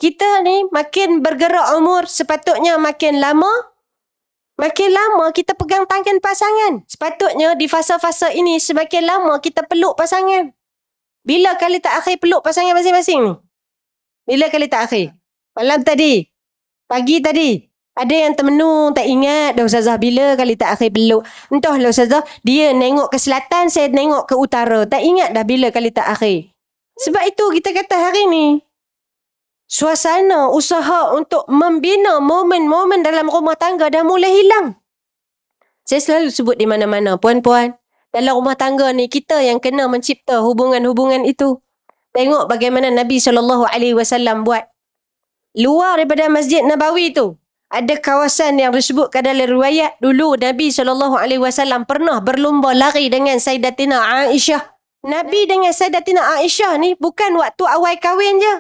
kita ni makin bergerak umur, sepatutnya makin lama kita pegang tangan pasangan. Sepatutnya di fasa-fasa ini semakin lama kita peluk pasangan. Bila kali terakhir peluk pasangan masing-masing ni? Bila kali terakhir? Malam tadi? Pagi tadi? Ada yang termenung, tak ingat dah Ustazah bila kali terakhir peluk. Entahlah Ustazah, dia nengok ke selatan, saya nengok ke utara. Tak ingat dah bila kali terakhir. Sebab itu kita kata hari ni, suasana usaha untuk membina momen-momen dalam rumah tangga dah mulai hilang. Saya selalu sebut di mana-mana, puan-puan, dalam rumah tangga ni kita yang kena mencipta hubungan-hubungan itu. Tengok bagaimana Nabi SAW buat. Luar daripada Masjid Nabawi tu, ada kawasan yang disebutkan dalam riwayat, dulu Nabi SAW pernah berlumba lari dengan Sayyidatina Aisyah. Nabi dengan Sayyidatina Aisyah ni bukan waktu awal kahwin je.